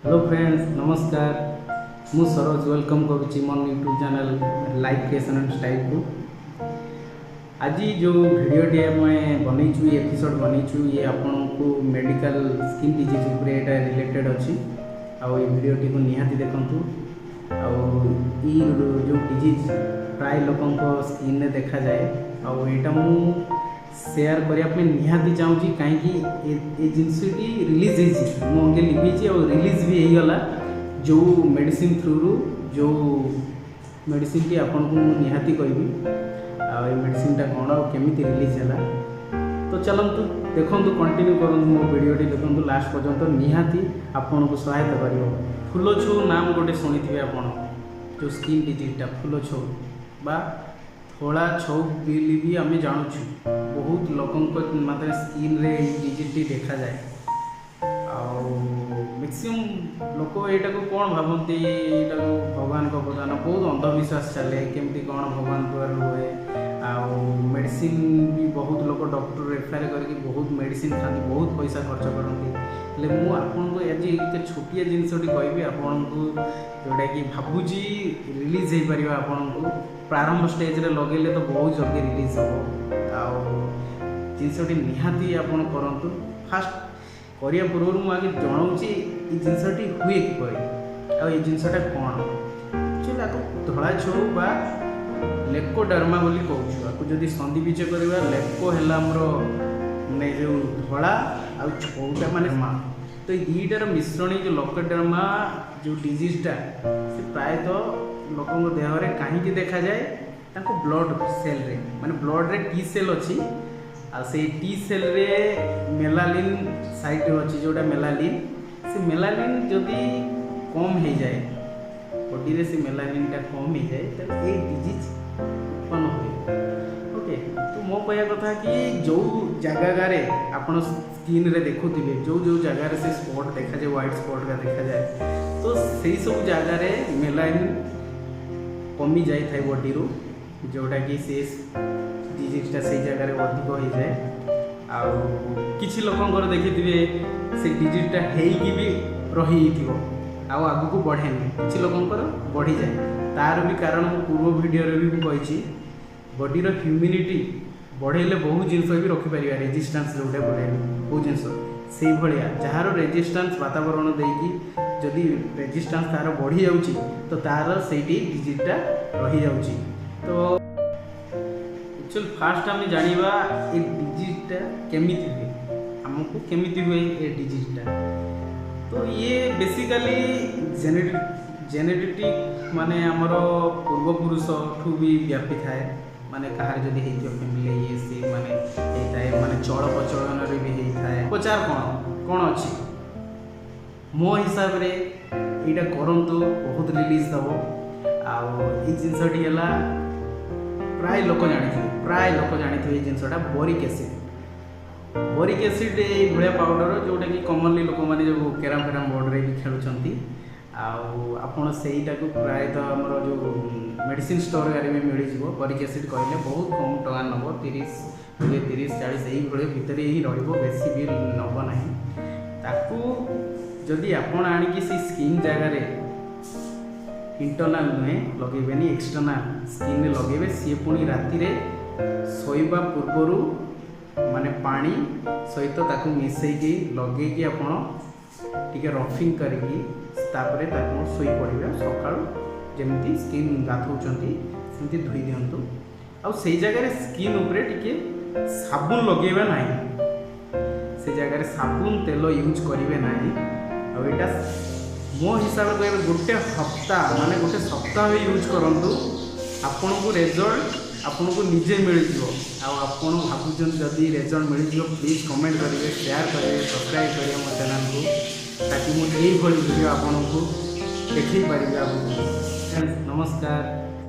Hello friends नमस्कार मु Saroj welcome करुच्ची मोर YouTube channel life creation and style को। आज जो भिडटी मैं बनईचु एपिसोड बनईचु ये आपन को मेडिकल स्किन डिजीज रिलेटेड अच्छी भिडटी को निहाती देखंतु। जो डिजीज प्राय लोकों स्किन रे देखा जाए आईटा मु सेयार करने निहाती चाहूँगी कहीं जिनसटी रिलीज हो अंगे लिखी और रिलीज भी होगला जो मेडिसिन थ्रू जो मेडिसिन टी आपन को निहाती कहबी मेडिसिनटा कौन और केमी रिलीज है। तो चलतु देखु कंटिन्यू करूँ मो भिडटी देखूँ लास्ट पर्यंत निहाती आपन को सहायता कर। फूल छो नाम गोटे शुणी थे आपड़ जो स्किन डिजीजटा फूल छो बा थोड़ा छौ बिली भी आम जानूँ बहुत लोकों मतलब स्किन रे डिजीजटी देखा जाए मैक्सिमम लोक यहाँ को कौन भावती यहाँ भगवान को प्रदान बहुत अंधविश्वास चले केमती कौन भगवान द्वार हुए मेडिसिन भी बहुत लोग डॉक्टर रेफर करके बहुत मेडिसिन खाती बहुत पैसा खर्च करती मुझे आज एक छोटिया जिनसटी कहबी आपन को जोटा कि भावुची रिलीज हो पार आपन को प्रारंभ स्टेज रे लगेले तो बहुत जल्दी रिलीज हो जिनसटी निहाती आपन करंतु। फास्ट करिया पूर्व मुझे जनाऊँगी ये जिनसटी हुए किपर आ जिनसटा कौन एक्चुअली आपको धड़ा छो बा लेकोडर्मा बोली कहूँ आपको जदि संधि विचय करवा लेको है माने जो धड़ा आ छौटा माने मा तो ये दुईटार मिश्रण जो लेकोडर्मा जो डिजीजटा से प्रायतः लोकों देह में कहीं देखा जाए ब्लड सेल रे माने ब्लड रे टी सेल अच्छी से टी सेल रे मेलानिन साइट अच्छी जोटा मेलानिन से मेलानिन जदि कम हो जाए बॉडी रे से मेलानिनटा कम हो जाए तो ये डिजीज उत्पन्न हुए। ओके तो मो कहया कथा कि जो जगार आपन स्किन रे देखुथिबे जो जगार से स्पॉट देखा जाए व्हाइट स्पॉट का देखा जाए तो सही सब जगार मेलानिन कमी जाए था बॉडी रू जोटा कि से डिजीजटा से जगह अधिक हो जाए किसी लोकंर देखिए से डिजीजटा होगी भी रही आग को बढ़े किसी लोकंर बढ़ी जाए तार भी कारण पूर्व वीडियो भी कही बॉडीर ह्यूमिनिटी बढ़ेले बहुत जिनस भी रखिपर रेजिस्टेंस जोटे बढ़े बहुत जिनस से भाया जार रेजिस्टेंस वातावरण देकी जदि रेजिस्टेंस तार बढ़ी जाऊँगी तो तार से डिजीजटा रही जाऊँगी। तो एक्चुअल फास्ट आम जाना ये डिजीजटा केमी हुए आमको केमी हुए ये डिजीजटा तो ये बेसिकली जेनेटिक माने आमर पूर्वपुरुष ठू भी व्यापी थाए माने कहार जदि फैमिली ये सी माने होता है माने चल प्रचलन भी होता है उपचार कौन कौन अच्छी मो हिसाब रे यहाँ करंतु बहुत रिलीज दब आई जिनसटी है प्राय लोक जानी ये जिनसटा बोरिक एसिड ये भाया पाउडर जोटा कि कमनली लोक मैंने जो कैरम फेरम बोर्ड रे भी खेलुंट आपड़ से प्रायतः आमर जो मेडिसिन स्टोर में मिल बोरिक एसिड कहले बहुत कम टका नब 30-40 यही भितर ही रेसी भी नब ना ताकू जदि आपण आणिकी से स्किन जगार इंटरनाल नुहे लगे एक्सटर्नाल स्किन रे लगे सी पुणी राति शोवा पूर्वर माने पानी सहित ताकू मिसईकी लगे आपड़ रफिंग करके शोई पड़े सका जमी स्किन गाधौंट धोई दिंतु आई जगह स्किन उपरे टिके साबुन लगेबा ना से जगह साबुन तेल यूज करेंगे ना आईटा मो हिसाब से कहे गोटे हफ्ता माने गोटे सप्ताह यूज करूँ आपन को रिजल्ट आपन को निजे मिल आपन भावुन जदि रिजल्ट मिल प्लीज कमेंट करेंगे शेयर करेंगे सब्सक्राइब करेंगे मो चैनल को ताकि मुझे वीडियो आपन को देख पारि। नमस्कार।